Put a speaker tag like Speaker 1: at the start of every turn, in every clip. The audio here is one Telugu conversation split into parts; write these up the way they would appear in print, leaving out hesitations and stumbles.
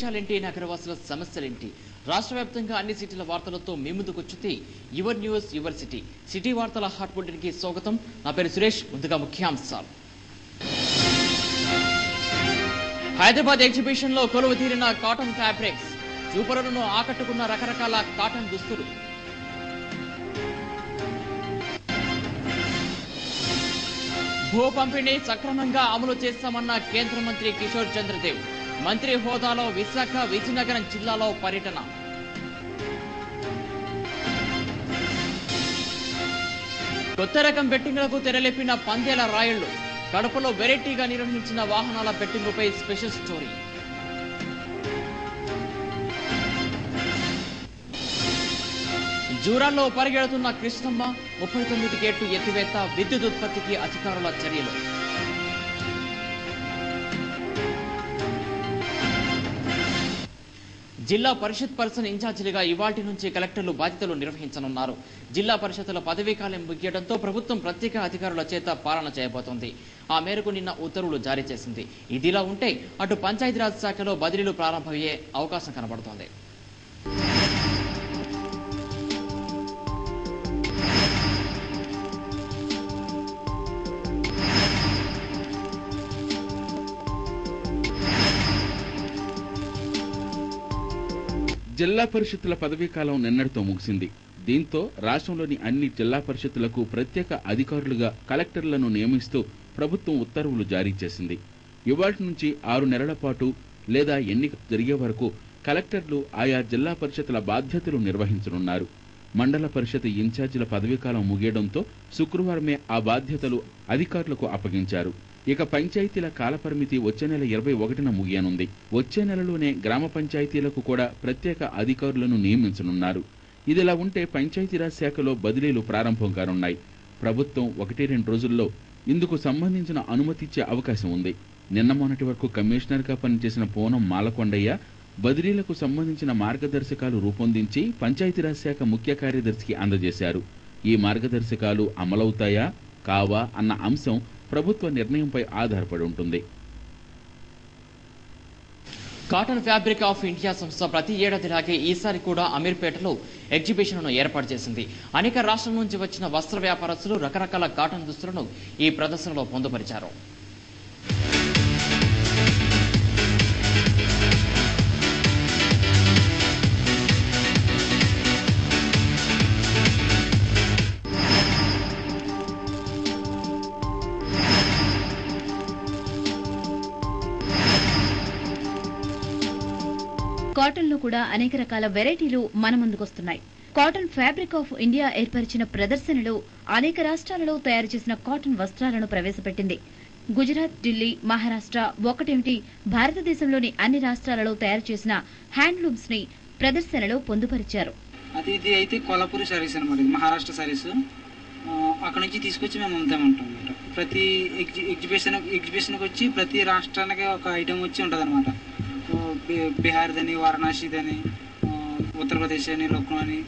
Speaker 1: విషయాలేంటి, నగరవాసుల సమస్యలేంటి? రాష్ట్ర వ్యాప్తంగా అన్ని సిటీల వార్తలతో మీ ముందుకు వచ్చింది your news your city. City వార్తల హాట్ బులెటిన్ కి స్వాగతం. నా పేరు సురేష్. ముందుగా ముఖ్యాంశాలు. హైదరాబాద్ ఎగ్జిబిషన్ లో కొలువు తీరిన కాటన్ ఫ్యాబ్రిక్స్. చూపరులను ఆకట్టుకున్న రకరకాల కాటన్ దుస్తులు. భూ పంపిణీ సక్రమంగా అమలు చేస్తామన్న కేంద్ర మంత్రి కిషోర్ చంద్రదేవ్. మంత్రి హోదాలో విశాఖ విజయనగరం జిల్లాలో పర్యటన. కొత్త రకం బెట్టింగ్లకు తెరలేపిన పందేల రాయుళ్లు. కడపలో వెరైటీగా నిర్వహించిన వాహనాల బెట్టింగుపై స్పెషల్ స్టోరీ. జూరాల్లో పరిగెడుతున్న కృష్ణమ్మ. 39 గేట్లు ఎత్తివేత. విద్యుత్ ఉత్పత్తికి అధికారుల చర్యలు. జిల్లా పరిషత్ పర్సన్ ఇన్ఛార్జీలుగా ఇవాల్టి నుంచి కలెక్టర్లు బాధ్యతలు నిర్వహించనున్నారు. జిల్లా పరిషత్తుల పదవీకాలం ముగియడంతో ప్రభుత్వం ప్రత్యేక అధికారుల చేత పాలన చేయబోతోంది. ఆ మేరకు నిన్న ఉత్తర్వులు జారీ చేసింది. ఇదిలా ఉంటే అటు పంచాయతీరాజ్ శాఖలో బదిలీలు ప్రారంభమయ్యే అవకాశం కనబడుతోంది.
Speaker 2: జిల్లా పరిషత్తుల పదవీకాలం నిన్నటితో ముగిసింది. దీంతో రాష్ట్రంలోని అన్ని జిల్లా పరిషత్తులకు ప్రత్యేక అధికారులుగా కలెక్టర్లను నియమిస్తూ ప్రభుత్వం ఉత్తర్వులు జారీ చేసింది. ఇవాళ్టి నుంచి 6 నెలల పాటు లేదా ఎన్నిక జరిగే వరకు కలెక్టర్లు ఆయా జిల్లా పరిషత్తుల బాధ్యతలు నిర్వహించనున్నారు. మండల పరిషత్ ఇన్ఛార్జీల పదవీకాలం ముగియడంతో శుక్రవారమే ఆ బాధ్యతలు అధికారులకు అప్పగించారు. ఇక పంచాయతీల కాలపరిమితి వచ్చే నెల 21న ముగియనుంది. వచ్చే నెలలోనే గ్రామ పంచాయతీలకు కూడా ప్రత్యేక అధికారులను నియమించనున్నారు. ఇదిలా ఉంటే పంచాయతీరాజ్ శాఖలో బదిలీలు ప్రారంభం కానున్నాయి. ప్రభుత్వం 1-2 రోజుల్లో ఇందుకు సంబంధించిన అనుమతిచ్చే అవకాశం ఉంది. నిన్న మొన్నటి వరకు కమిషనర్గా పనిచేసిన పూనం మాలకొండయ్య బదిలీలకు సంబంధించిన మార్గదర్శకాలు రూపొందించి పంచాయతీరాజ్ శాఖ ముఖ్య కార్యదర్శికి అందజేశారు. ఈ మార్గదర్శకాలు అమలవుతాయా కావా అన్న అంశం ప్రభుత్వ నిర్ణయంపై ఆధారపడి ఉంటుంది.
Speaker 1: కాటన్ ఫ్యాబ్రిక్ ఆఫ్ ఇండియా సంస్థ ప్రతి ఏడాదిలాగే ఈసారి కూడా అమీర్పేటలో ఎగ్జిబిషన్ను ఏర్పాటు చేసింది. అనేక రాష్ట్రాల నుంచి వచ్చిన వస్త్ర వ్యాపారస్తులు రకరకాల కాటన్ దుస్తులను ఈ ప్రదర్శనలో పొందుపరిచారు.
Speaker 3: కాటన్ లో కూడా అనేక రకాల వెరైటీలు మన ముందుకొస్తున్నాయి. కాటన్ ఫ్యాబ్రిక్ ఆఫ్ ఇండియా ఏర్పరిచిన ప్రదర్శనలో అనేక రాష్ట్రాలలో తయారు చేసిన కాటన్ వస్త్రాలను ప్రవేశపెట్టింది. గుజరాత్, ఢిల్లీ, మహారాష్ట్ర ఒకటేమిటి భారతదేశంలోని అన్ని రాష్ట్రాలలో తయారు చేసిన హ్యాండ్లూమ్స్ ని ప్రదర్శనలో పొందుపరిచారు.
Speaker 4: ఇది అయితే కొల్లాపూరి సారీస్ అనమాట. మహారాష్ట్ర సారీస్ అక్కడ నుంచి తీసుకొచ్చి మేము అమ్ముతామంటాం అనమాట. ప్రతి ఎగ్జిబిషన్కి వచ్చి ప్రతి రాష్ట్రానికి ఒక ఐటెం వచ్చి ఉంటుంది అనమాట. బీహార్దని, వారణాసిదని, ఉత్తరప్రదేశ్ అని, లక్నో అని.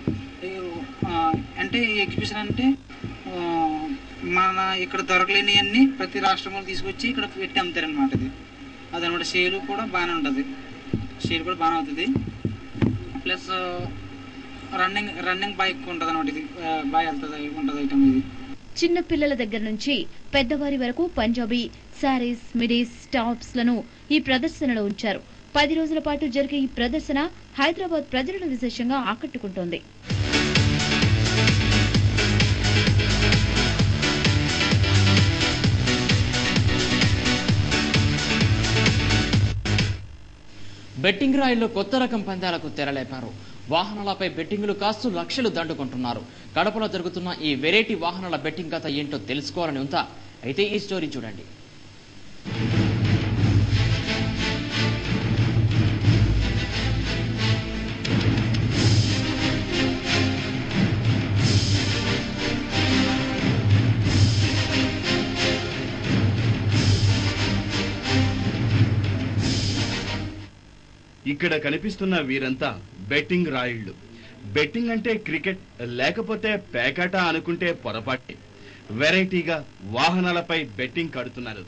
Speaker 4: అంటే ఈ ఎగ్జిబిషన్ అంటే మన ఇక్కడ దొరకలేని అన్ని ప్రతి రాష్ట్రంలో తీసుకొచ్చి ఇక్కడ పెట్టి అమ్ముతారనమాట. అదనమాట. సేల్ కూడా బాగానే ఉంటుంది. సేల్ కూడా బాగానే అవుతుంది. ప్లస్ రన్నింగ్ బాగా ఎక్కువ ఉంటుంది అనమాట. ఇది బాగా ఉంటుంది ఐటమ్. ఇది
Speaker 3: చిన్న పిల్లల దగ్గర నుంచి పెద్దవారి వరకు పంజాబీ శారీస్, మిడీస్, టాప్స్ లను ఈ ప్రదర్శనలో ఉంచారు. 10 రోజుల పాటు జరిగే ఈ ప్రదర్శన హైదరాబాద్ ప్రజలను విశేషంగా ఆకట్టుకుంటోంది.
Speaker 1: బెట్టింగ్ రాయిల్లో కొత్త రకం పందాలకు తెరలేపారు. వాహనాలపై బెట్టింగులు కాస్తూ లక్షలు దండుకుంటున్నారు. కడపలో జరుగుతున్న ఈ వెరైటీ వాహనాల బెట్టింగ్ కథ ఏంటో తెలుసుకోవాలని ఉందా? అయితే ఈ స్టోరీ చూడండి.
Speaker 5: ఇక్కడ కనిపిస్తున్న వీరంతా బెట్టింగ్ రాయుళ్లు. బెట్టింగ్ అంటే క్రికెట్ లేకపోతే పేకాట అనుకుంటే పొరపాటే. వెరైటీగా వాహనాలపై బెట్టింగ్ కడుతున్నారు.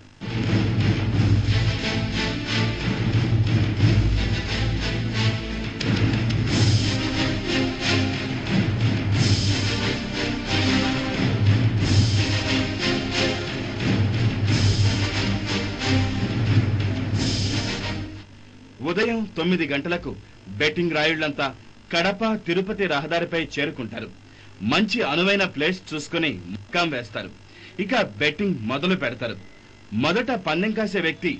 Speaker 5: ఉదయం 9 గంటలకు బెట్టింగ్ రాయుళ్లంతా కడప తిరుపతి రహదారిపై చేరుకుంటారు. మంచి అనువైన ప్లేస్ చూసుకుని ముక్కాం వేస్తారు. ఇక బెట్టింగ్ మొదలు పెడతారు. మొదట పందెం కాసే వ్యక్తి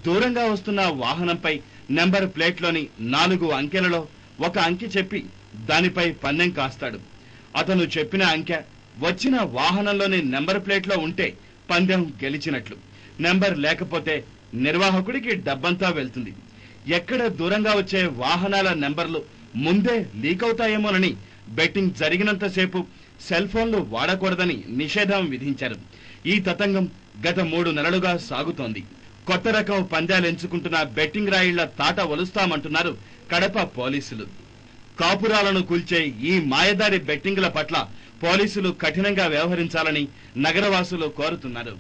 Speaker 5: దూరంగా వస్తున్న వాహనంపై నెంబర్ ప్లేట్లోని 4 అంకెలలో ఒక అంకె చెప్పి దానిపై పందెం కాస్తాడు. అతను చెప్పిన అంకె వచ్చిన వాహనంలోని నెంబర్ ప్లేట్లో ఉంటే పందెం గెలిచినట్లు. నెంబర్ లేకపోతే నిర్వాహకుడికి డబ్బంతా వెళ్తుంది. ఎక్కడ దూరంగా వచ్చే వాహనాల నెంబర్లు ముందే లీక్ అవుతాయేమోనని బెట్టింగ్ జరిగినంతసేపు సెల్ ఫోన్లు వాడకూడదని నిషేధం విధించారు. ఈ తతంగం గత 3 నెలలుగా సాగుతోంది. కొత్త రకం పందాలు ఎంచుకుంటున్న బెట్టింగ్ రాయిళ్ల తాట వలుస్తామంటున్నారు కడప పోలీసులు. కాపురాలను కూల్చే ఈ మాయదారి బెట్టింగ్ల పట్ల పోలీసులు కఠినంగా వ్యవహరించాలని నగరవాసులు కోరుతున్నారు.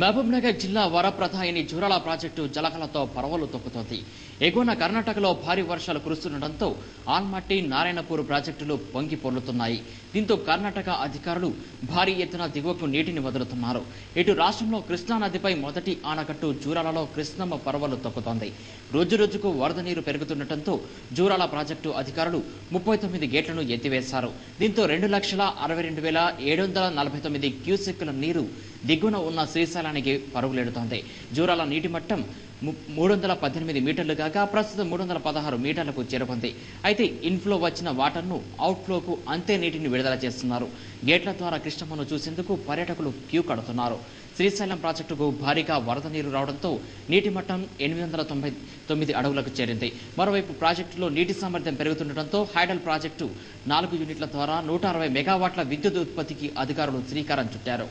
Speaker 1: మహబూబ్ నగర్ జిల్లా వరప్రధాయిని జూరాల ప్రాజెక్టు జలకలతో పరవలు తొక్కుతోంది. ఎగువన కర్ణాటకలో భారీ వర్షాలు కురుస్తుండటంతో ఆల్మట్టి నారాయణపూర్ ప్రాజెక్టులు పొంగి పొర్లుతున్నాయి. దీంతో కర్ణాటక అధికారులు భారీ ఎత్తున దిగువకు నీటిని వదులుతున్నారు. ఇటు రాష్ట్రంలో కృష్ణానదిపై మొదటి ఆనకట్టు జూరాలలో కృష్ణమ్మ పరవలు తొక్కుతోంది. రోజురోజుకు వరద నీరు పెరుగుతుండటంతో జూరాల ప్రాజెక్టు అధికారులు 39 గేట్లను ఎత్తివేశారు. దీంతో 2,62,749 క్యూసెక్కుల నీరు దిగువన ఉన్న శ్రీశైలానికి పరుగులెడుతోంది. జూరాల నీటి మట్టం 318 మీటర్లు కాగా ప్రస్తుతం 316 మీటర్లకు చేరుకుంది. అయితే ఇన్ఫ్లో వచ్చిన వాటర్ను అవుట్ఫ్లోకు అంతే నీటిని విడుదల చేస్తున్నారు. గేట్ల ద్వారా కృష్ణమ్మను చూసేందుకు పర్యాటకులు క్యూ కడుతున్నారు. శ్రీశైలం ప్రాజెక్టుకు భారీగా వరద నీరు రావడంతో నీటి మట్టం 899 అడుగులకు చేరింది. మరోవైపు ప్రాజెక్టులో నీటి సామర్థ్యం పెరుగుతుండటంతో హైడల్ ప్రాజెక్టు 4 యూనిట్ల ద్వారా 160 మెగావాట్ల విద్యుత్ ఉత్పత్తికి అధికారులు శ్రీకారం చుట్టారు.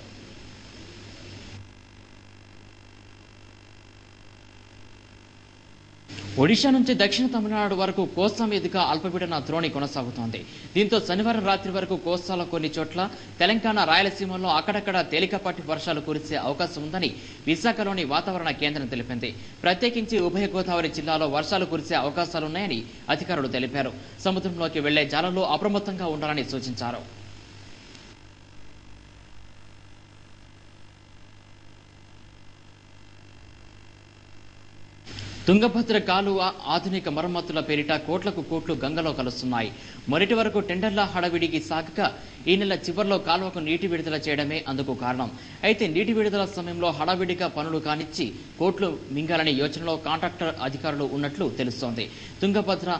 Speaker 1: ఒడిషా నుంచి దక్షిణ తమిళనాడు వరకు కోస్తా మీదుగా అల్పపీడన ద్రోణి కొనసాగుతోంది. దీంతో శనివారం రాత్రి వరకు కోస్తాలో కొన్ని చోట్ల, తెలంగాణ రాయలసీమలో అక్కడక్కడ తేలికపాటి వర్షాలు కురిసే అవకాశం ఉందని విశాఖలోని వాతావరణ కేంద్రం తెలిపింది. ప్రత్యేకించి ఉభయ గోదావరి జిల్లాలో వర్షాలు కురిసే అవకాశాలున్నాయని అధికారులు తెలిపారు. సముద్రంలోకి వెళ్లే జాలర్లు అప్రమత్తంగా ఉండాలని సూచించారు. తుంగభద్ర కాలువ ఆధునిక మరమ్మతుల పేరిట కోట్లకు కోట్లు గంగలో కలుస్తున్నాయి. మొన్నటి వరకు టెండర్ల హడావిడికి సాగక ఈ నెల చివర్లో కాలువకు నీటి విడుదల చేయడమే అందుకు కారణం. అయితే నీటి విడుదల సమయంలో హడావిడిగా పనులు కానిచ్చి కోట్లు మింగాలనే యోచనలో కాంట్రాక్టర్ అధికారులు ఉన్నట్లు తెలుస్తోంది. తుంగభద్ర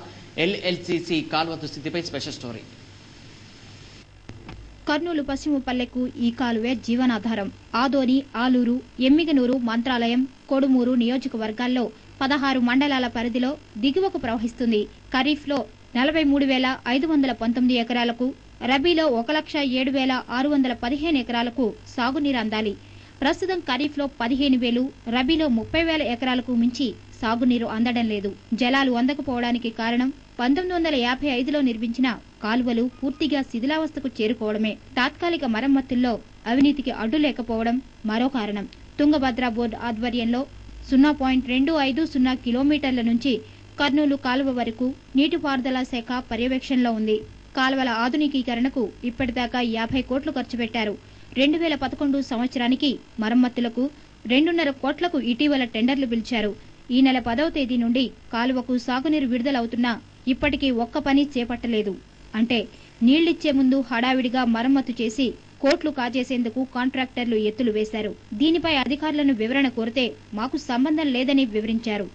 Speaker 1: ఎల్ఎల్సిసి కాలువ దుస్థితిపై స్పెషల్ స్టోరీ.
Speaker 6: కర్నూలు పశ్చిమ పల్లెకు ఈ కాలువే జీవనాధారం. ఆదోని, ఆలూరు, ఎమ్మిగనూరు, మంత్రాలయం, కొడుమూరు నియోజకవర్గాల్లో 16 మండలాల పరిధిలో దిగువకు ప్రవహిస్తుంది. ఖరీఫ్లో 43,519 ఎకరాలకు, రబీలో 1,07,615 ఎకరాలకు సాగునీరు అందాలి. ప్రస్తుతం ఖరీఫ్లో 15,000, రబీలో 30,000 ఎకరాలకు మించి సాగునీరు అందడం లేదు. జలాలు అందకపోవడానికి కారణం 1955లో నిర్మించిన కాలువలు పూర్తిగా శిథిలావస్థకు చేరుకోవడమే. తాత్కాలిక మరమ్మతుల్లో అవినీతికి అడ్డు లేకపోవడం మరో కారణం. తుంగభద్ర బోర్డు ఆధ్వర్యంలో 0.250 కిలోమీటర్ల నుంచి కర్నూలు కాలువ వరకు నీటిపారుదల శాఖ పర్యవేక్షణలో ఉంది. కాలువల ఆధునికీకరణకు ఇప్పటిదాకా 50 కోట్లు ఖర్చు పెట్టారు. 2011 సంవత్సరానికి మరమ్మతులకు 2.5 కోట్లకు ఇటీవల టెండర్లు పిలిచారు. ఈ నెల 10వ తేదీ నుండి కాలువకు సాగునీరు విడుదలవుతున్నా ఇప్పటికీ ఒక్క పని చేపట్టలేదు. అంటే నీళ్లిచ్చే ముందు హడావిడిగా మరమ్మతు చేసి కోట్లు కాజేసేందుకు కాంట్రాక్టర్లు ఎత్తులు వేశారు. దీనిపై అధికారులను వివరణ కోరితే మాకు సంబంధం లేదని వివరించారు.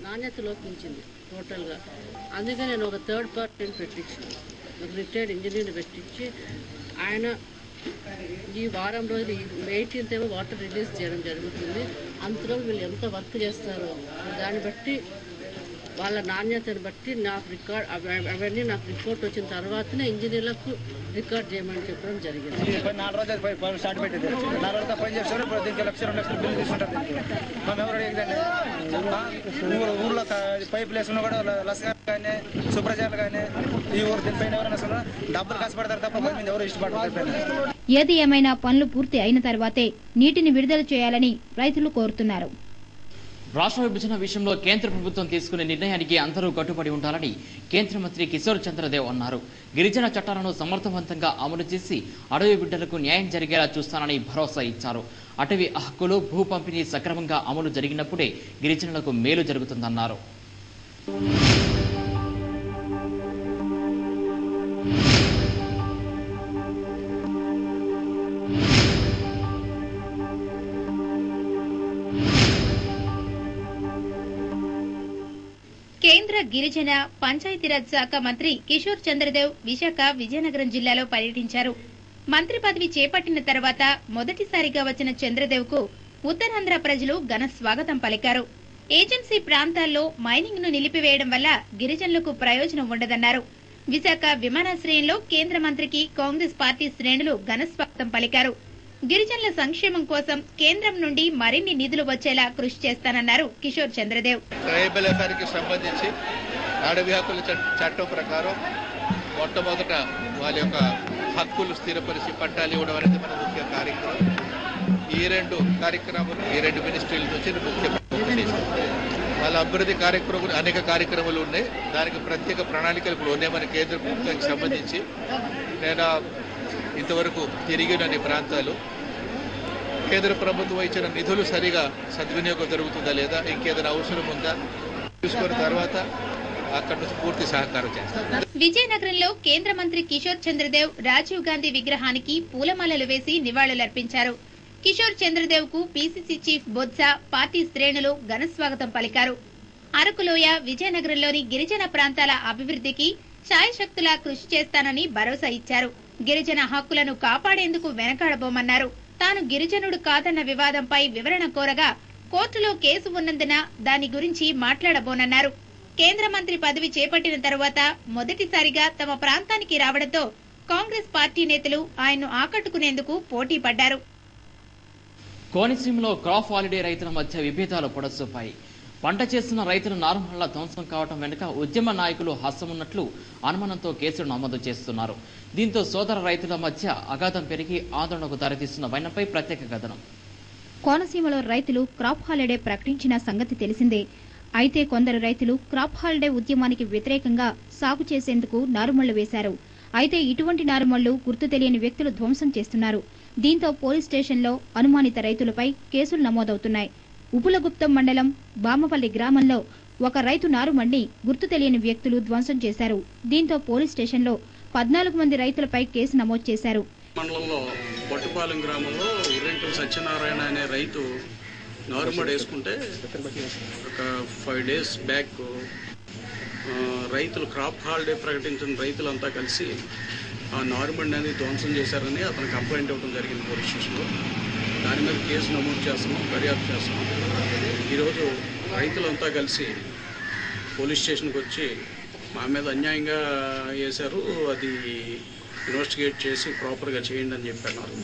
Speaker 7: నాణ్యత లోపించింది టోటల్ గా. అందుకే నేను ఒక థర్డ్ పార్టీని పెట్టించాను, ఒక రిటైర్డ్ ఇంజనీర్ని పెట్టించి ఆయన ఈ వారం రోజులు 18th ఏమో వాటర్ రిలీజ్ చేయడం జరుగుతుంది. అంతలో వీళ్ళు ఎంత వర్క్ చేస్తారో దాన్ని బట్టి వాళ్ళ నాణ్యతను బట్టి నాకు అవన్నీ నాకు రిపోర్ట్ వచ్చిన తర్వాతనే ఇంజనీర్లకు రికార్డ్ చేయమని చెప్పడం జరిగింది.
Speaker 8: 4 రోజులు స్టార్ట్ పెట్టింది. 4 రోజులు పని చేస్తారు. దీనికి 1 లక్ష 2 లక్షలు బిల్లు తీసుకుంటారు. మేము ఎవరు ఊర్లో పైప్ లేసుకున్నా కూడా లస్కర్ కానీ సుప్రజాలు కానీ ఈ ఊరు దీనిపైన ఎవరైనా అసలు డబ్బులు కష్టపడతారు తప్ప మీద ఎవరు ఇష్టపడతారు.
Speaker 6: ఏది ఏమైనా పనులు పూర్తి అయిన తర్వాతే నీటిని విడుదల చేయాలని రైతులు కోరుతున్నారు.
Speaker 1: రాష్ట్ర విభజన విషయంలో కేంద్ర ప్రభుత్వం తీసుకునే నిర్ణయానికి అందరూ కట్టుబడి ఉండాలని కేంద్ర మంత్రి కిషోర్ చంద్రదేవ్ అన్నారు. గిరిజన చట్టాలను సమర్థవంతంగా అమలు చేసి అడవి బిడ్డలకు న్యాయం జరిగేలా చూస్తానని భరోసా ఇచ్చారు. అటవీ హక్కులు భూ పంపిణీ సక్రమంగా అమలు జరిగినప్పుడే గిరిజనులకు మేలు జరుగుతుందన్నారు.
Speaker 9: కేంద్ర గిరిజన పంచాయతీరాజ్ శాఖ మంత్రి కిషోర్ చంద్రదేవ్ విశాఖ విజయనగరం జిల్లాలో పర్యటించారు. మంత్రి పదవి చేపట్టిన తర్వాత మొదటిసారిగా వచ్చిన చంద్రదేవ్ కు ఉత్తరాంధ్ర ప్రజలు ఘన స్వాగతం పలికారు. ఏజెన్సీ ప్రాంతాల్లో మైనింగ్ ను నిలిపివేయడం వల్ల గిరిజనులకు ప్రయోజనం ఉండదన్నారు. విశాఖ విమానాశ్రయంలో కేంద్ర మంత్రికి కాంగ్రెస్ పార్టీ శ్రేణులు ఘన స్వాగతం పలికారు. గిరిజనుల సంక్షేమం కోసం కేంద్రం నుండి మరిన్ని నిధులు వచ్చేలా కృషి చేస్తానన్నారు కిషోర్ చంద్రదేవ్.
Speaker 10: ట్రైబల్ అఫైర్కి సంబంధించి అడవి హక్కుల చట్టం ప్రకారం మొట్టమొదట వాళ్ళ యొక్క హక్కులు స్థిరపరిచి పట్టాలు ఇవ్వడం అనేది మన ముఖ్య కార్యక్రమం. ఈ రెండు కార్యక్రమాలు ఈ రెండు మినిస్ట్రీల నుంచి ముఖ్య వాళ్ళ అభివృద్ధి కార్యక్రమాలు అనేక కార్యక్రమాలు ఉన్నాయి. దానికి ప్రత్యేక ప్రణాళికలు ఇప్పుడు ఉన్నాయి మన కేంద్ర ప్రభుత్వానికి సంబంధించి. నేను ఇంతవరకు తిరిగిన ప్రాంతాలు కేంద్ర ప్రభుత్వం ఇచ్చిన నిధులు సరిగా సద్వినియోగం జరుగుతుందా లేదా, ఇంకేదైనా అవసరం ఉందా చూసుకున్న తర్వాత అక్కడి నుంచి పూర్తి సహకారం చేస్తారు.
Speaker 9: విజయనగరంలో కేంద్ర మంత్రి కిషోర్ చంద్రదేవ్ రాజీవ్ గాంధీ విగ్రహానికి పూలమాలలు వేసి నివాళులర్పించారు. కిషోర్ చంద్రదేవ్ కు పీసీసీ చీఫ్ బొత్స పార్టీ శ్రేణులు ఘన స్వాగతం పలికారు. అరకులోయ విజయనగరంలోని గిరిజన ప్రాంతాల అభివృద్ధికి శాయశక్తులా కృషి చేస్తానని భరోసా ఇచ్చారు. గిరిజన హక్కులను కాపాడేందుకు వెనకాడబోమన్నారు. తాను గిరిజనుడు కాదన్న వివాదంపై వివరణ కోరగా కోర్టులో కేసు ఉన్నందున దాని గురించి మాట్లాడబోనన్నారు. కేంద్ర మంత్రి పదవి చేపట్టిన తరువాత మొదటిసారిగా తమ ప్రాంతానికి రావడంతో కాంగ్రెస్ పార్టీ నేతలు ఆయన్ను ఆకట్టుకునేందుకు పోటీ పడ్డారు.
Speaker 1: కోనసీమలో క్రాప్ హాలిడే రైతుల మధ్య విభేదాలు పొడసూపాయి. పంట చేస్తున్న రైతులు నారుమళ్ల ధ్వంసం కావడం వెనుక ఉద్యమ నాయకులు హస్తమున్నట్లు అనుమానంతో కేసులు నమోదు చేస్తున్నారు. దీంతో సోదర రైతుల మధ్య అగాధం పెరిగి ఆందోళనకు దారితీస్తున్న వైనంపై ప్రత్యేక కథనం.
Speaker 6: కోనసీమలో రైతులు క్రాప్ హాలిడే ప్రకటించిన సంగతి తెలిసిందే. అయితే కొందరు రైతులు క్రాప్ హాలిడే ఉద్యమానికి వ్యతిరేకంగా సాగు చేసేందుకు నారుమళ్లు వేశారు. అయితే ఇటువంటి నారుమళ్లు గుర్తు తెలియని వ్యక్తులు ధ్వంసం చేస్తున్నారు. దీంతో పోలీస్ స్టేషన్లో అనుమానిత రైతులపై కేసులు నమోదవుతున్నాయి. ఉపులగుప్తం మండలం బామపల్లి గ్రామంలో ఒక రైతు నారుమడిని గుర్తు తెలియని వ్యక్తులు ధ్వంసం చేశారు. దీంతో పోలీస్ స్టేషన్లో 14 మంది రైతులపై కేసు నమోదు చేశారు.
Speaker 11: మండలంలో బొట్టుపాలెం గ్రామంలో ఉర్రెంకుల సత్యనారాయణ అనే రైతు నారుమడి వేసుకుంటే ఒక 5 days బ్యాక్ రైతులు క్రాప్ హాలిడే ప్రకటించిన రైతులంతా కలిసి ఆ నారుమడిని అనేది ధ్వంసం చేశారని అతను కంప్లైంట్ ఇవ్వడం జరిగింది పోలీస్ స్టేషన్లో. దాని మీద కేసు నమోదు చేస్తున్నాం, దర్యాప్తు చేస్తున్నాం. ఈరోజు రైతులంతా కలిసి పోలీస్ స్టేషన్కి వచ్చి మా మీద అన్యాయంగా వేశారు, అది ఇన్వెస్టిగేట్ చేసి ప్రాపర్గా చేయండి అని చెప్పన్నారు.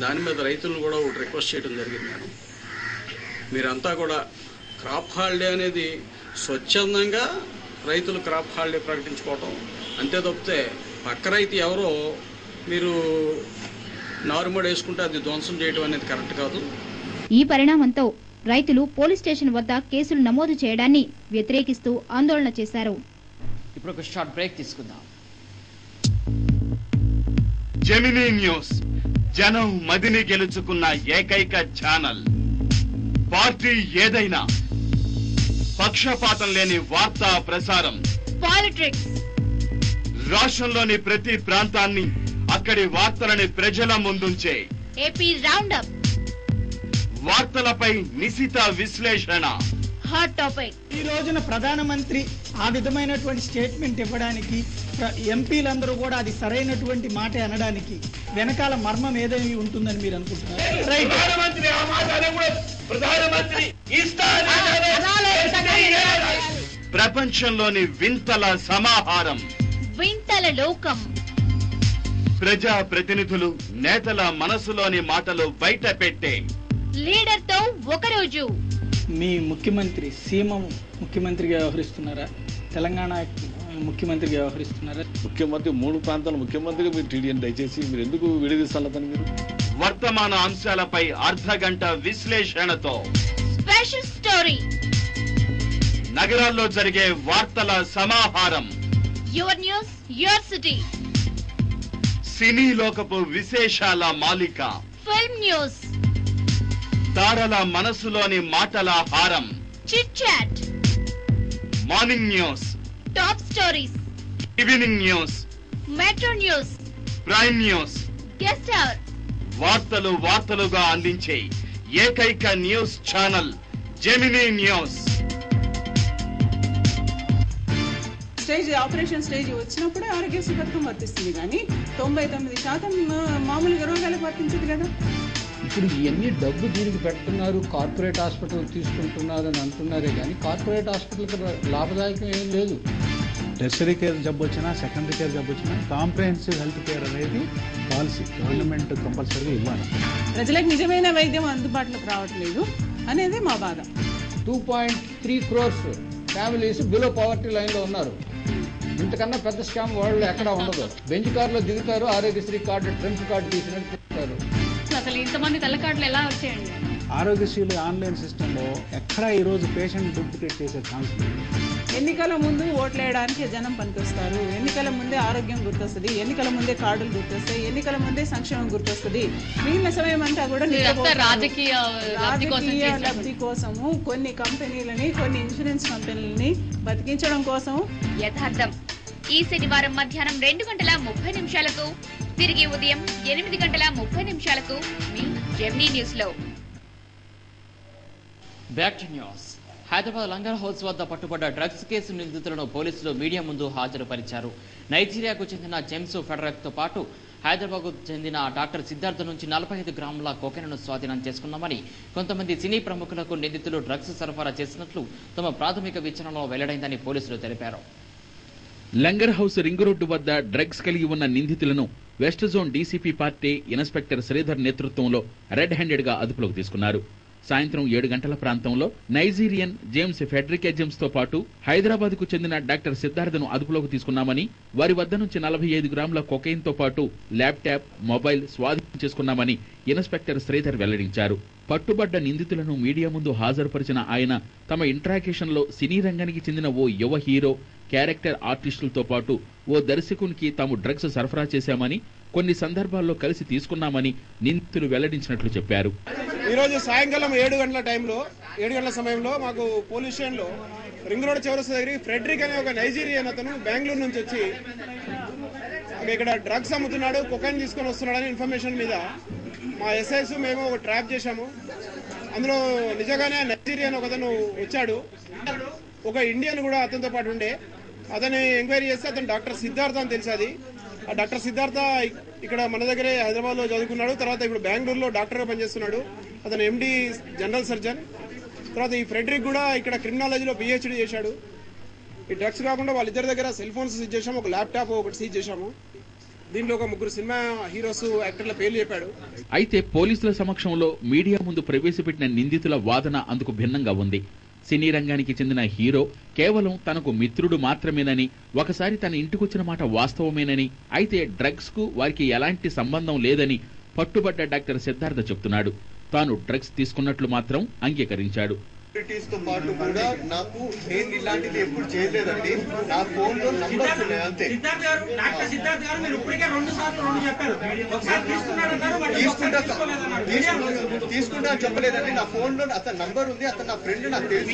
Speaker 11: దాని మీద రైతులను కూడా ఒకటి రిక్వెస్ట్ చేయడం జరిగింది. మేడం, మీరంతా కూడా క్రాప్ హాలిడే అనేది స్వచ్ఛందంగా రైతులు క్రాప్ హాలిడే ప్రకటించుకోవటం అంతే తప్పితే పక్క రైతు ఎవరో మీరు నారుమడి వేసుకుంటే అది ధ్వంసం చేయడం అనేది కరెక్ట్ కాదు.
Speaker 6: ఈ పరిణామంతో రైతులు పోలీస్ స్టేషన్ వద్ద కేసులు నమోదు చేయడాన్ని వ్యతిరేకిస్తూ ఆందోళన చేశారు.
Speaker 1: ఇప్పుడు ఒక షార్ట్ బ్రేక్ తీసుకుందాం.
Speaker 5: జెమినీ న్యూస్ జనం మదిని గెలుచుకున్న ఏకైక ఛానల్. పార్టీ ఏదైనా పక్షపాతం లేని వార్తా ప్రసారం,
Speaker 9: పాలిటిక్స్,
Speaker 5: రాష్ట్రంలోని ప్రతి ప్రాంతాన్ని అక్కడి వార్తలని ప్రజల ముందుంచే
Speaker 9: ఏపీ రౌండప్,
Speaker 5: వార్తలపై నిశిత విశ్లేషణ,
Speaker 9: హాట్ టాపిక్.
Speaker 12: ఈ రోజున ప్రధానమంత్రి ఆ విధమైనటువంటి స్టేట్మెంట్ ఇవ్వడానికి, ఎంపీలందరూ కూడా అది సరైనటువంటి మాట అనడానికి వెనకాల మర్మం ఏదైనా ఉంటుందని మీరు అనుకుంటున్నారు?
Speaker 5: ప్రపంచంలోని వింతల సమాహారం,
Speaker 3: వింతల లోకం.
Speaker 5: ప్రజా ప్రతినిధులు నేతల మనసులోని మాటలు బయట పెట్టే
Speaker 3: లీడర్ తో ఒకరోజు.
Speaker 12: మీ ముఖ్యమంత్రి సీమ ముఖ్యమంత్రిగా వ్యవహరిస్తున్నారా, తెలంగాణ ముఖ్యమంత్రిగా వ్యవహరిస్తున్నారా?
Speaker 13: ముఖ్యమంత్రి 3 ప్రాంతాల ముఖ్యమంత్రిగా మీరు టీడీఎన్ దయచేసి మీరు ఎందుకు విడదీస్తారని మీరు
Speaker 5: వర్తమాన అంశాలపై అర్ధగంట విశ్లేషణతో
Speaker 3: స్పెషల్ స్టోరీ,
Speaker 5: నగరాల్లో జరిగే వార్తల సమాహారం,
Speaker 3: యువర్ న్యూస్ యువర్ సిటీ,
Speaker 5: సినీ లోకపు విశేషాల మాలిక,
Speaker 3: ఫిల్మ్ న్యూస్,
Speaker 5: తారల మనసులోని మాటల హారం,
Speaker 3: chit chat,
Speaker 5: morning news,
Speaker 3: top stories,
Speaker 5: evening news,
Speaker 3: metro news,
Speaker 5: prime news,
Speaker 3: guest hour.
Speaker 5: వార్తలు వార్తలుగా అందించే ఏకైక news channel Gemini news.
Speaker 14: Operation stage వచ్చినప్పుడే ఆరోగ్యశ్రీ పథకం వర్తిస్తుంది, కానీ 99% మామూలుగా రోగాలకు వర్తించదు కదా.
Speaker 15: ఇప్పుడు ఇవన్నీ డబ్బు దీనికి పెడుతున్నారు, కార్పొరేట్ హాస్పిటల్ తీసుకుంటున్నారు అని అంటున్నారే కానీ కార్పొరేట్ హాస్పిటల్కి లాభదాయకం ఏం లేదు.
Speaker 16: టెర్షరీ కేర్ జబ్బు వచ్చినా, సెకండరీ కేర్ జబ్బు వచ్చినా కాంప్రహెన్సివ్ హెల్త్ కేర్ అనేది పాలసీ గవర్నమెంట్ కంపల్సరీగా ఇవ్వాలి.
Speaker 14: ప్రజలకు నిజమైన వైద్యం అందుబాటులోకి రావట్లేదు అనేది మా బాధ.
Speaker 15: 2.3 crores families below poverty line లో ఉన్నారు. ఇంతకన్నా పెద్ద స్కామ్ వాళ్ళు ఎక్కడా ఉండదు. బెంచ్ కార్లో దిగుతారు, ఆరోగ్యశ్రీ కార్డు ట్రెంప్ కార్డు తీసినట్టు చెప్తారు.
Speaker 17: అసలు ఇంతమంది తెల్ల కార్డులు ఎలా వచ్చాయండి?
Speaker 16: ఆరోగ్యశ్రీలు ఆన్లైన్ సిస్టంలో ఎక్కడా ఈరోజు పేషెంట్ డూప్లికేట్ చేసే ఛాన్స్ లేదు.
Speaker 14: ఎన్నికల ముందు ఓట్లు వేయడానికి జనం పనికొస్తారు, ఎన్నికల ముందే ఆరోగ్యం గుర్తొస్తుంది, ఎన్నికల ముందే కార్డులు గుర్తొస్తాయి, ఎన్నికల ముందే సంక్షేమం గుర్తొస్తుంది. మిగిలిన సమయం అంతా కూడా
Speaker 17: రాజకీయ
Speaker 14: లబ్ధి కోసము కొన్ని కంపెనీలని, కొన్ని ఇన్సూరెన్స్ కంపెనీలని బతికించడం కోసం.
Speaker 3: యథార్థం ఈ శనివారం మధ్యాహ్నం 2:30 తిరిగి ఉదయం 8:30 మీ జెమినీ న్యూస్ లో.
Speaker 1: Back to news. Hyderabad langar house వద్ద పట్టుబడ్డ డ్రగ్స్ కేసు నిందితులను పోలీసులు మీడియా ముందు హాజరుపరిచారు. నైజీరియాకు చెందిన జేమ్స్ ఫెడరక్ తో పాటు హైదరాబాద్కు చెందిన డాక్టర్ సిద్ధార్థ నుంచి 45 గ్రాముల కోకెన్ను స్వాధీనం చేసుకున్నామని, కొంతమంది సినీ ప్రముఖులకు నిందితులు డ్రగ్స్ సరఫరా చేసినట్లు తమ ప్రాథమిక విచారణలో వెల్లడైందని పోలీసులు తెలిపారు.
Speaker 2: లంగర్ హౌస్ రింగ్ రోడ్డు వద్ద డ్రగ్స్ కలిగి ఉన్న నిందితులను west zone DCP party inspector Sridhar నేతృత్వంలో రెడ్ హ్యాండెడ్ గా అదుపులోకి తీసుకున్నారు. సాయంత్రం 7 గంటల ప్రాంతంలో నైజీరియన్ జేమ్స్ ఫెడ్రికెజమ్స్ తో పాటు హైదరాబాద్ కు చెందిన డాక్టర్ సిద్ధార్థను అదుపులోకి తీసుకున్నామని, వారి వద్ద నుంచి 45 గ్రాముల కొకైన్ తో పాటు ల్యాప్టాప్, మొబైల్ స్వాధీనం చేసుకున్నామని ఇన్స్పెక్టర్ శ్రీధర్ వెల్లడించారు. పట్టుబడ్డ నిందితులను మీడియా ముందు హాజరుపరిచిన ఆయన తమ ఇంట్రాగేషన్ లో సినీ రంగానికి చెందిన ఓ యువ హీరో, క్యారెక్టర్ ఆర్టిస్టులతో పాటు ఓ దర్శకునికి తాము డ్రగ్స్ సరఫరా చేశామని, కొన్ని సందర్భాల్లో కలిసి తీసుకున్నామని నిందితులు వెల్లడించినట్లు చెప్పారు.
Speaker 18: ఈ రోజు సాయంకాలం 7 గంటల సమయంలో మాకు పోలీస్ స్టేషన్ లో రింగ్ రోడ్ చౌరస్తా దగ్గర ఫ్రెడరిక్ అనే ఒక నైజీరియన్ అతను బెంగళూరు నుంచి వచ్చి ఇక్కడ డ్రగ్స్ అమ్ముతున్నాడు, కొకైన్ తీసుకొని వస్తున్నాడని ఇన్ఫర్మేషన్ మీద మా ఎస్ఐస్ మేము ఒక ట్రాప్ చేశాము. అందులో నిజంగానే నైజీరియన్ ఒక అతను వచ్చాడు. ఒక ఇండియన్ కూడా అతనితో పాటు ఉండే. అతన్ని ఎంక్వైరీ చేస్తే అతను డాక్టర్ సిద్ధార్థ అని తెలిసేది. ఆ డాక్టర్ సిద్ధార్థ ఇక్కడ మన దగ్గరే హైదరాబాద్ లో చదువుకున్నాడు. తర్వాత ఇప్పుడు బెంగళూరులో డాక్టర్ గా పనిచేస్తున్నాడు. అతను ఎండి జనరల్ సర్జన్. తర్వాత ఈ ఫ్రెడరిక్ కూడా ఇక్కడ క్రిమినాలజీలో పిహెచ్డి చేశాడు. ఈ డ్రగ్స్ కాకుండా వాళ్ళిద్దరి దగ్గర సెల్ ఫోన్స్ సీజ్ చేశాము, ఒక ల్యాప్టాప్ ఒకటి సీజ్ చేశాము. దీంట్లో ఒక 3 సినిమా హీరోస్, యాక్టర్ల పేర్లు చెప్పాడు.
Speaker 2: అయితే పోలీసుల సమక్షంలో మీడియా ముందు ప్రవేశపెట్టిన నిందితుల వాదన అందుకు భిన్నంగా ఉంది. సినీ రంగానికి చెందిన హీరో కేవలం తనకు మిత్రుడు మాత్రమేనని, ఒకసారి తన ఇంటికొచ్చిన మాట వాస్తవమేనని, అయితే డ్రగ్స్ కు వారికి ఎలాంటి సంబంధం లేదని పట్టుబడ్డ డాక్టర్ సిద్ధార్థ చెప్తున్నాడు. తాను డ్రగ్స్ తీసుకున్నట్లు మాత్రం అంగీకరించాడు.
Speaker 19: తో పాటు కూడా నాకు నేను ఇలాంటిది ఎప్పుడు చేయలేదండి. నా ఫోన్ లో నంబర్స్ ఉన్నాయి అంతే. తీసుకుంటా చెప్పలేదండి. నా ఫోన్ లో అతని నంబర్ ఉంది, అతను నా ఫ్రెండ్, నాకు తెలిసి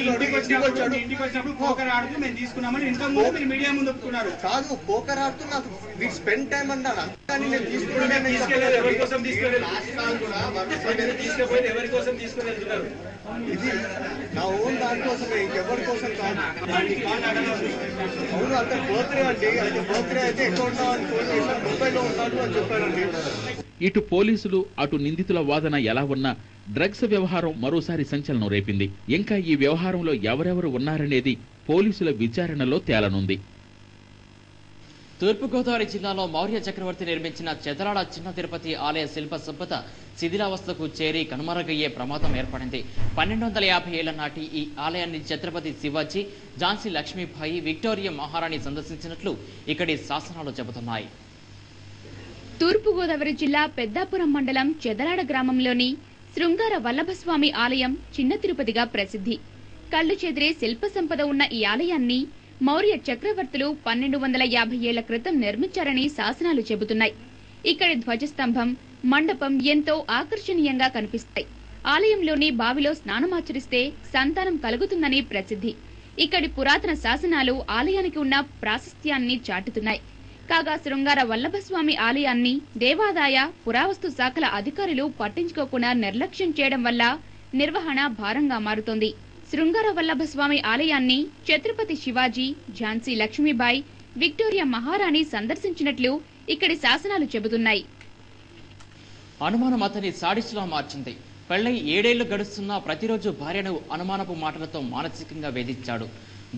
Speaker 19: కాదు పోకర్ ఆడుతూ నాకు మీరు స్పెండ్ టైం అన్నాను. అంతా నేను తీసుకున్నాను. ఇది నా ఓన్ దానికోసమే, ఇంకెవరి కోసం కాదు. అవును అతను బర్త్డే అండి. అయితే బర్త్డే అయితే ఎక్కడ ఉన్నావు అని ఫోన్ చేశాను, ముంబైలో ఉన్నాడు అని చెప్పారండి.
Speaker 2: ఇటు పోలీసులు అటు నిందితుల వాదన ఎలా ఉన్నా డ్రగ్స్ వ్యవహారం మరోసారి సంచలనం రేపింది. ఇంకా ఈ వ్యవహారంలో ఎవరెవరు ఉన్నారనేది పోలీసుల విచారణలో తేలనుంది.
Speaker 1: తూర్పుగోదావరి జిల్లాలో మౌర్య చక్రవర్తి నిర్మించిన చెదలాడ చిన్న తిరుపతి ఆలయ శిల్ప సభ్యత శిథిలావస్థకు చేరి కనుమరుగయ్యే ప్రమాదం ఏర్పడింది. 1250 ఏళ్ల నాటి ఈ ఆలయాన్ని ఛత్రపతి శివాజీ, ఝాన్సీ లక్ష్మీబాయి, విక్టోరియా మహారాణి సందర్శించినట్లు ఇక్కడి శాసనాలు చెబుతున్నాయి.
Speaker 20: తూర్పుగోదావరి జిల్లా పెద్దాపురం మండలం చెదలాడ గ్రామంలోని శృంగార వల్లభస్వామి ఆలయం చిన్న తిరుపతిగా ప్రసిద్ధి. కళ్లు చెదిరే శిల్ప సంపద ఉన్న ఈ ఆలయాన్ని మౌర్య చక్రవర్తులు 1250 ఏళ్ల క్రితం నిర్మించారని శాసనాలు చెబుతున్నాయి. ఇక్కడి ధ్వజస్తంభం, మండపం ఎంతో ఆకర్షణీయంగా కనిపిస్తాయి. ఆలయంలోని బావిలో స్నానమాచరిస్తే సంతానం కలుగుతుందని ప్రసిద్ధి. ఇక్కడి పురాతన శాసనాలు ఆలయానికి ఉన్న ప్రాశస్త్యాన్ని చాటుతున్నాయి. కాగా శృంగార వల్లభస్వామి ఆలయాన్ని దేవాదాయ పురావస్తు శాఖల అధికారులు పట్టించుకోకుండా నిర్లక్ష్యం చేయడం వల్ల నిర్వహణ భారంగా మారుతోంది. శృంగార వల్లభస్వామి ఆలయాన్ని ఛత్రపతి శివాజీ, ఝాన్సీ లక్ష్మీబాయి, విక్టోరియా మహారాణి సందర్శించినట్లు ఇక్కడి శాసనాలు చెబుతున్నాయి.
Speaker 1: అనుమానం అతని సాడిస్టులా మార్చింది. పెళ్లై 7 ఏళ్లు గడుస్తున్నా ప్రతిరోజు భార్యను అనుమానపు మాటలతో మానసికంగా వేధించాడు.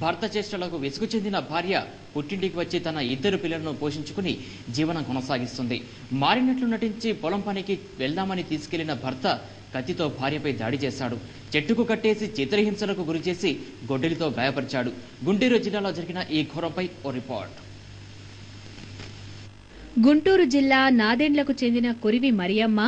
Speaker 1: భర్త చేష్టలకు విసుగు చెందిన భార్య పుట్టింటికి వచ్చి తన 2 పిల్లలను పోషించుకుని జీవనం కొనసాగిస్తుంది. మారినట్లు నటించి పొలం పనికి వెళ్దామని తీసుకెళ్లిన భర్త కత్తితో భార్యపై దాడి చేశాడు. చెట్టుకు కట్టేసి చిత్రహింసలకు గురిచేసి గొడ్డలితో గాయపరిచాడు. గుంటూరు జిల్లాలో జరిగిన ఈ ఘోరంపై ఓ రిపోర్ట్.
Speaker 3: గుంటూరు జిల్లా నాదెండ్లకు చెందిన కొరివి మరియమ్మ,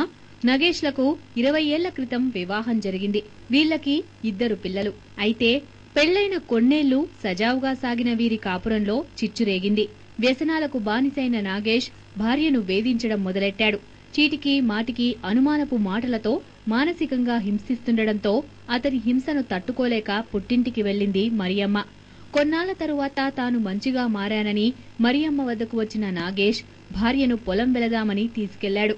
Speaker 3: నగేష్లకు 20 ఏళ్ల క్రితం వివాహం జరిగింది. వీళ్లకి 2 పిల్లలు. అయితే పెళ్లైన కొన్నేళ్లు సజావుగా సాగిన వీరి కాపురంలో చిచ్చురేగింది. వ్యసనాలకు బానిసైన నాగేష్ భార్యను వేధించడం మొదలెట్టాడు. చీటికి మాటికి అనుమానపు మాటలతో మానసికంగా హింసిస్తుండటంతో అతని హింసను తట్టుకోలేక పుట్టింటికి వెళ్లింది మరియమ్మ. కొన్నాళ్ల తరువాత తాను మంచిగా మారానని మరియమ్మ వద్దకు వచ్చిన నాగేష్ భార్యను పొలం వెళదామని తీసుకెళ్లాడు.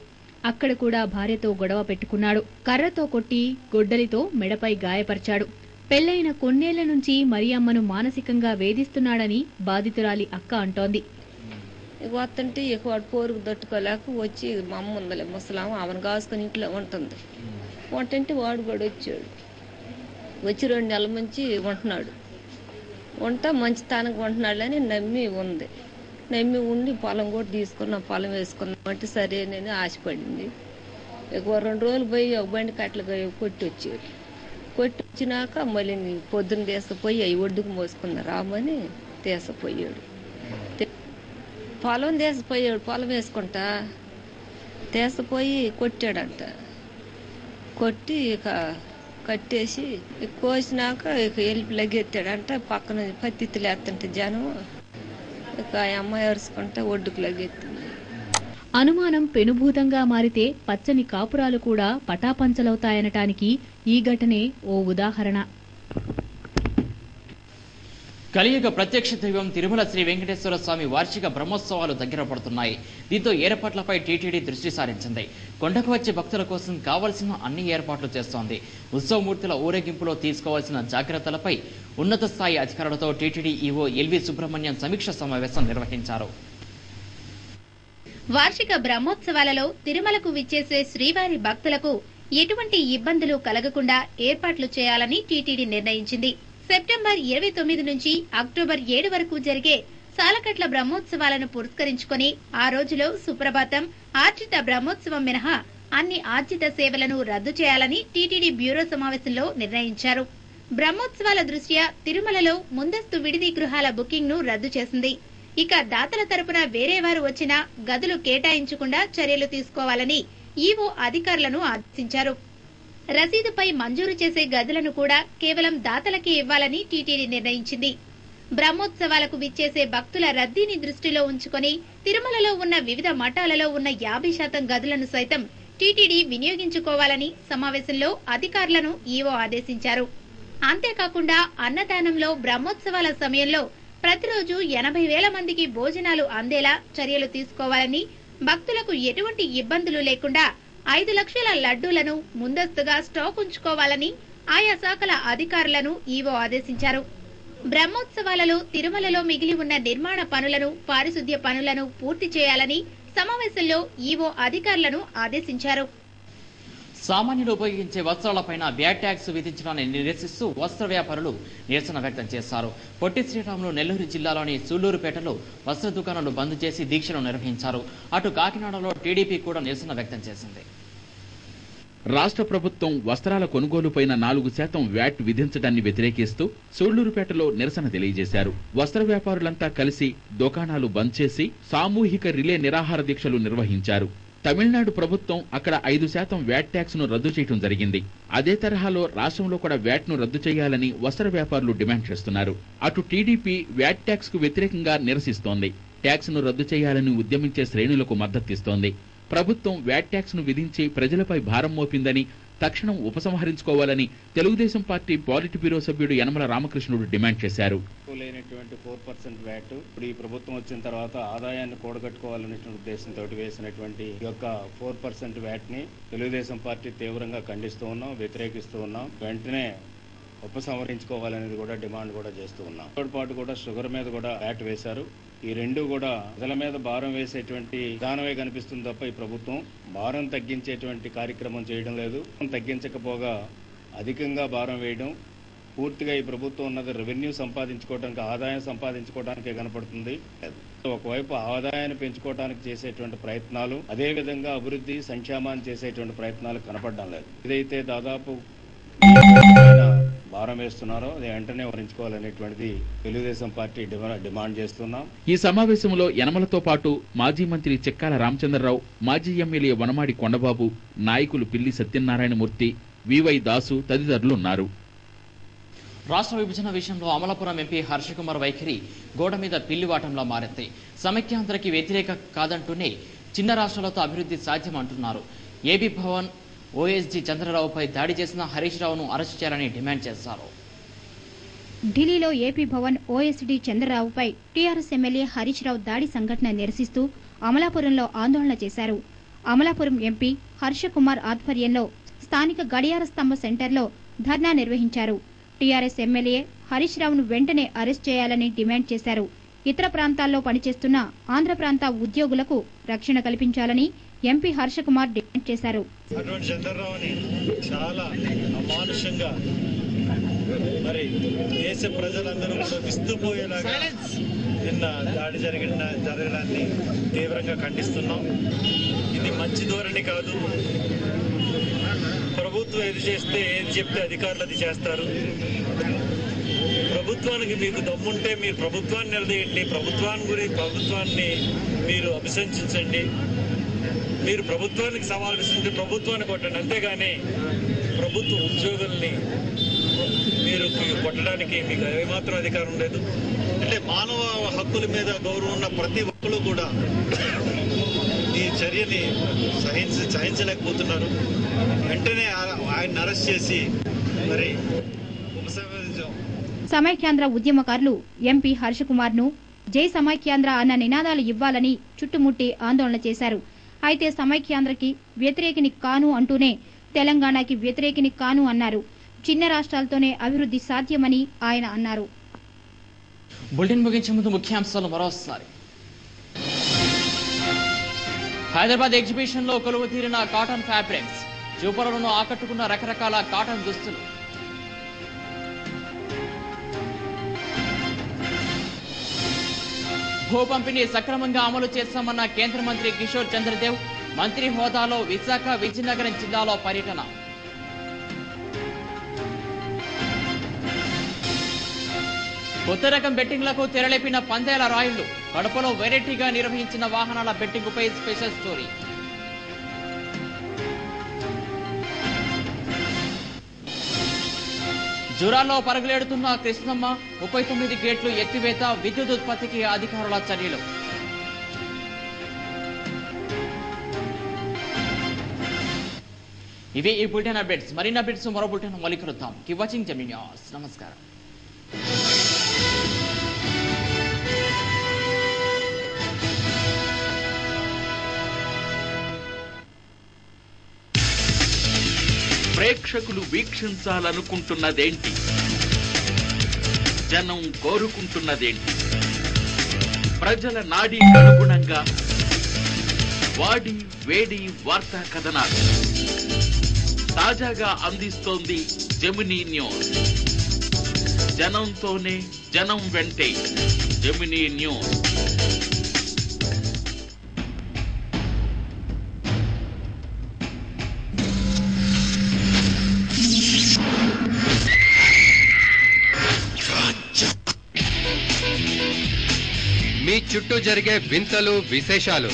Speaker 3: అక్కడ కూడా భార్యతో గొడవ పెట్టుకున్నాడు. కర్రతో కొట్టి గొడ్డలితో మెడపై గాయపరిచాడు. పెళ్లైన కొన్నేళ్ల నుంచి మరియమ్మను మానసికంగా వేధిస్తున్నాడని బాధితురాలి అక్క అంటోంది.
Speaker 21: వస్తుంటే ఇక వాడు పోరుకు తట్టుకోలేక వచ్చి మా అమ్మ ఉందలే ముసలాం ఆమెను కాసుకొని ఇంట్లో ఉంటుంది. వంటంటే వాడు కూడా వచ్చాడు. వచ్చి 2 నెలల నుంచి ఉంటున్నాడు. మంచి తానకు ఉంటున్నాడని నమ్మి ఉంది. నమ్మి ఉండి పొలం కూడా తీసుకున్నాం, పొలం వేసుకున్నాం అంటే సరేనని ఆశపడింది. ఇక 2 రోజులు పోయి ఒక బండి కట్టలుగా కొట్టి వచ్చాడు. కొట్టి వచ్చినాక మళ్ళీ పొద్దున్న తీసపోయి అవి ఒడ్డుకు మోసుకున్నారు. రామని తీసపోయాడు. పొలం తీసపోయాడు. పొలం వేసుకుంటా తీసపోయి కొట్టాడంట. కొట్టి ఇక కట్టేసి కోసినాక ఇక ఎలిపి లగెత్తాడంట. పక్కన పత్తిత్తులు ఎత్తుంటే జనం ఇక ఆ అమ్మాయి అరుచుకుంటా ఒడ్డుకు లగెత్తింది.
Speaker 3: అనుమానం పెనుభూతంగా మారితే పచ్చని కాపురాలు కూడా పటాపంచలవుతాయనటానికి ఈ ఘటనే ఓ ఉదాహరణ.
Speaker 1: కలియుగ ప్రత్యక్ష దైవం తిరుమల శ్రీ వెంకటేశ్వర స్వామి వార్షిక బ్రహ్మోత్సవాలు దగ్గర పడుతున్నాయి. దీంతో ఏర్పాట్లపై టీటీడీ దృష్టి సారించింది. కొండకు వచ్చే భక్తుల కోసం కావాల్సిన అన్ని ఏర్పాట్లు చేస్తోంది. ఉత్సవమూర్తుల ఊరేగింపులో తీసుకోవాల్సిన జాగ్రత్తలపై ఉన్నత స్థాయి అధికారులతో టీటీడీ ఈవో ఎల్వి సుబ్రహ్మణ్యం సమీక్ష సమావేశం నిర్వహించారు.
Speaker 9: వార్షిక బ్రహ్మోత్సవాలలో తిరుమలకు విచ్చేసే శ్రీవారి భక్తులకు ఎటువంటి ఇబ్బందులు కలగకుండా ఏర్పాట్లు చేయాలని టీటీడీ నిర్ణయించింది. సెప్టెంబర్ 29 నుంచి అక్టోబర్ 7 వరకు జరిగే సాలకట్ల బ్రహ్మోత్సవాలను పురస్కరించుకుని ఆ రోజులో సుప్రభాతం, ఆర్జిత బ్రహ్మోత్సవం మినహా అన్ని ఆర్జిత సేవలను రద్దు చేయాలని టీటీడీ బ్యూరో సమావేశంలో నిర్ణయించారు. బ్రహ్మోత్సవాల దృష్ట్యా తిరుమలలో ముందస్తు విడిది గృహాల బుకింగ్ ను రద్దు చేసింది. ఇక దాతల తరపున వేరే వారు వచ్చినా గదులు కేటాయించకుండా చర్యలు తీసుకోవాలని ఈవో అధికారులను ఆదేశించారు. రసీదుపై మంజూరు చేసే గదులను కూడా కేవలం దాతలకే ఇవ్వాలని టీటీడీ నిర్ణయించింది. బ్రహ్మోత్సవాలకు విచ్చేసే భక్తుల రద్దీని దృష్టిలో ఉంచుకుని తిరుమలలో ఉన్న వివిధ మఠాలలో ఉన్న 50% గదులను సైతం టీటీడీ వినియోగించుకోవాలని సమావేశంలో అధికారులను ఈవో ఆదేశించారు. అంతేకాకుండా అన్నదానంలో బ్రహ్మోత్సవాల సమయంలో ప్రతిరోజు 80,000 మందికి భోజనాలు అందేలా చర్యలు తీసుకోవాలని, భక్తులకు ఎటువంటి ఇబ్బందులు లేకుండా 5 లక్షల లడ్డూలను ముందస్తుగా స్టాక్ ఉంచుకోవాలని ఆయా శాఖల అధికారులను ఈవో ఆదేశించారు. బ్రహ్మోత్సవాలలో తిరుమలలో మిగిలి ఉన్న నిర్మాణ పనులను, పారిశుద్ధ్య పనులను పూర్తి చేయాలని సమావేశంలో ఈవో అధికారులను ఆదేశించారు.
Speaker 1: సామాన్యులు ఉపయోగించే వస్త్రాలపైన వ్యాట్ ట్యాక్స్ విధించడాన్ని నిరసిస్తూ వస్త్ర వ్యాపారులు నిరసన వ్యక్తం చేశారు. పొట్టి శ్రీరాములు నెల్లూరు జిల్లాలోని సూళ్లూరుపేటలో వస్త్ర దుకాణాలు బంద్ చేసి దీక్షలు నిర్వహించారు. అటు కాకినాడలో టీడీపీ కూడా నిరసన వ్యక్తం చేసింది.
Speaker 2: రాష్ట్ర ప్రభుత్వం వస్త్రాల కొనుగోలుపైన 4% వ్యాట్ విధించడాన్ని వ్యతిరేకిస్తూ సూళ్లూరుపేటలో నిరసన తెలియజేశారు. వస్త్ర వ్యాపారులంతా కలిసి దుకాణాలు బంద్ చేసి సామూహిక రిలే నిరాహార దీక్షలు నిర్వహించారు. తమిళనాడు ప్రభుత్వం అక్కడ 5% వ్యాట్ ట్యాక్స్ ను రద్దు చేయడం జరిగింది. అదే తరహాలో రాష్ట్రంలో కూడా వ్యాట్ ను రద్దు చేయాలని వస్త్ర వ్యాపారులు డిమాండ్ చేస్తున్నారు. అటు టీడీపీ వ్యాట్ ట్యాక్స్ కు వ్యతిరేకంగా నిరసిస్తోంది. ట్యాక్స్ ను రద్దు చేయాలని ఉద్యమించే శ్రేణులకు మద్దతిస్తోంది. ప్రభుత్వం వ్యాట్ ట్యాక్స్ ను విధించి ప్రజలపై భారం మోపిందని, తక్షణం ఉపసంహరించుకోవాలని తెలుగుదేశం పార్టీ పాలిట్ బ్యూరో సభ్యుడు యనమల రామకృష్ణుడు డిమాండ్ చేశారు.
Speaker 4: లేనటువంటి 4% వ్యాట్ ఇప్పుడు ఈ ప్రభుత్వం వచ్చిన తర్వాత ఆదాయాన్ని కూడగట్టుకోవాలనేటువంటి ఉద్దేశంతో వేసినటువంటి ఈ యొక్క 4% వ్యాట్ ని తెలుగుదేశం పార్టీ తీవ్రంగా ఖండిస్తూ ఉన్నాం, వ్యతిరేకిస్తూ ఉన్నాం. వెంటనే ఉపసంహరించుకోవాలనేది కూడా డిమాండ్ కూడా చేస్తూ ఉన్నాం. పాటు కూడా షుగర్ మీద కూడా వ్యాట్ వేశారు. ఈ రెండు కూడా ప్రజల మీద భారం వేసేటువంటి విధానమే కనిపిస్తుంది తప్ప ఈ ప్రభుత్వం భారం తగ్గించేటువంటి కార్యక్రమం చేయడం లేదు. తగ్గించకపోగా అధికంగా భారం వేయడం, పూర్తిగా ఈ ప్రభుత్వం ఉన్నది రెవెన్యూ సంపాదించుకోవడానికి, ఆదాయం సంపాదించుకోవడానికే కనపడుతుంది. ఒకవైపు ఆదాయాన్ని పెంచుకోవడానికి చేసేటువంటి ప్రయత్నాలు, అదే విధంగా అభివృద్ధి సంక్షేమాన్ని చేసేటువంటి ప్రయత్నాలు కనపడడం లేదు. ఇదైతే దాదాపు భారం వేస్తున్నారో అది వెంటనే వరించుకోవాలనేటువంటిది తెలుగుదేశం పార్టీ డిమాండ్ చేస్తున్నాం.
Speaker 2: ఈ సమావేశంలో యనమలతో పాటు మాజీ మంత్రి చెక్కాల రామచంద్రరావు, మాజీ ఎమ్మెల్యే వనమాడి కొండబాబు, నాయకులు పిల్లి సత్యనారాయణమూర్తి, వివై దాసు తదితరులున్నారు.
Speaker 1: రాష్ట్ర విభజన విషయంలో అమలాపురం ఎంపీ హర్షకుమార్ వైఖరి గోడ మీద పిల్లివాటంలా మారింది. సమైక్యాంధ్రకి వ్యతిరేక కాదంటూనే చిన్న రాష్ట్రాలతో అభివృద్ధి సాధ్యమంటున్నారు. ఏబీ భవన్ ఓఎస్డీ చంద్రరావుపై దాడి చేసిన హరీష్ రావును అరెస్టు చేయాలని డిమాండ్ చేశారు.
Speaker 6: ఢిల్లీలో ఏపీ భవన్ ఓఎస్డీ చంద్రరావుపై టీఆర్ఎస్ ఎమ్మెల్యే హరీష్ రావు దాడి సంఘటన నిరసిస్తూ అమలాపురంలో ఆందోళన చేశారు. అమలాపురం ఎంపీ హర్షకుమార్ ఆధ్వర్యంలో స్థానిక గడియార స్తంభ సెంటర్లో ధర్నా నిర్వహించారు. టీఆర్ఎస్ ఎమ్మెల్యే హరీష్ రావును వెంటనే అరెస్ట్ చేయాలని డిమాండ్ చేశారు. ఇతర ప్రాంతాల్లో పనిచేస్తున్న ఆంధ్ర ప్రాంత ఉద్యోగులకు రక్షణ కల్పించాలని ఎంపీ హర్షకుమార్ డిమాండ్ చేశారు.
Speaker 22: అటువంటి చంద్రరావుని చాలా అమానుషంగా మరి దేశ ప్రజలందరూ కూడా విస్తుపోయేలాగా నిన్న దాడి జరగడాన్ని తీవ్రంగా ఖండిస్తున్నాం. ఇది మంచి ధోరణి కాదు. ప్రభుత్వం ఏది చేస్తే ఏది చెప్తే అధికారులు అది చేస్తారు. ప్రభుత్వానికి మీకు దమ్ముంటే మీరు ప్రభుత్వాన్ని నిలదీయండి, ప్రభుత్వాన్ని మీరు అభిశంసించండి, మీరు ప్రభుత్వానికి సవాల్ విస్తుంటే ప్రభుత్వాన్ని కొట్టండి. అంతేగాని ప్రభుత్వ ఉద్యోగుల్ని మీరు కొట్టడానికి మీకు ఏమాత్రం అధికారం లేదు. అంటే మానవ హక్కుల మీద గౌరవం ఉన్న ప్రతి ఒక్కరు కూడా ఈ చర్యని సహించలేకపోతున్నారు. వెంటనే ఆయన అరెస్ట్ చేసి మరి
Speaker 6: సమైక్యాంధ్ర ఉద్యమకారులు ఎంపీ హర్షకుమార్ ను జై సమైక్యాంధ్ర అన్న నినాదాలు ఇవ్వాలని చుట్టుముట్టి ఆందోళన చేశారు. అయితే సమైక్యాంధ్రకి వ్యతిరేకిని కాను అంటూనే తెలంగాణకి వ్యతిరేకిని కాను అన్నారు. చిన్న రాష్ట్రాలతోనే అభివృద్ధి సాధ్యమని ఆయన అన్నారు.
Speaker 1: బులెటిన్ ముగించే ముందు ముఖ్యాంశాలు మరోసారి. హైదరాబాద్ ఎగ్జిబిషన్ లో కొలువు తీరిన కాటన్ ఫ్యాబ్రిక్స్, చూపరులను ఆకట్టుకున్న రకరకాల కాటన్ దుస్తులు. భూ పంపిణీ సక్రమంగా అమలు చేస్తామన్న కేంద్ర మంత్రి కిషోర్ చంద్రదేవ్ మంత్రి హోదాలో విశాఖ విజయనగరం జిల్లాలో పర్యటన. కొత్త రకం బెట్టింగ్లకు తెరలేపిన పందేల రాయుళ్లు, కడపలో వెరైటీగా నిర్వహించిన వాహనాల బెట్టింగుపై స్పెషల్ స్టోరీ. జూరాల్లో పరుగులేడుతున్న కృష్ణమ్మ, 39 గేట్లు ఎత్తివేత, విద్యుత్ ఉత్పత్తికి అధికారుల చర్యలు. ఇవి ఈ బులెటిన్ అప్డేట్స్. మరిన్ని అప్డేట్స్ మరో బులెటిన్ మళ్ళీ కలుద్దాం. Keep watching Gemini news. నమస్కారం.
Speaker 2: ప్రేక్షకులు వీక్షించాలనుకుంటున్నదేంటి? జనం కోరుకుంటున్నదేంటి? ప్రజల నాడీకి అనుగుణంగా వాడి వేడి వార్తా కథనాలు. తాజాగా అందిస్తోంది జెమినీ న్యూస్. జనంతోనే జనం వెంటే జెమినీ న్యూస్.
Speaker 7: మీ చుట్టూ జరిగే వింతలు విశేషాలు,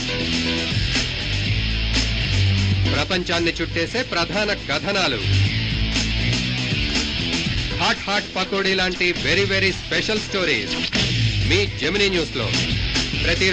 Speaker 7: ప్రపంచాన్ని చుట్టేసే ప్రధాన కథనాలు, హాట్ పకోడీ లాంటి వెరీ వెరీ స్పెషల్ స్టోరీస్ మీ జెమినీ న్యూస్ లో ప్రతి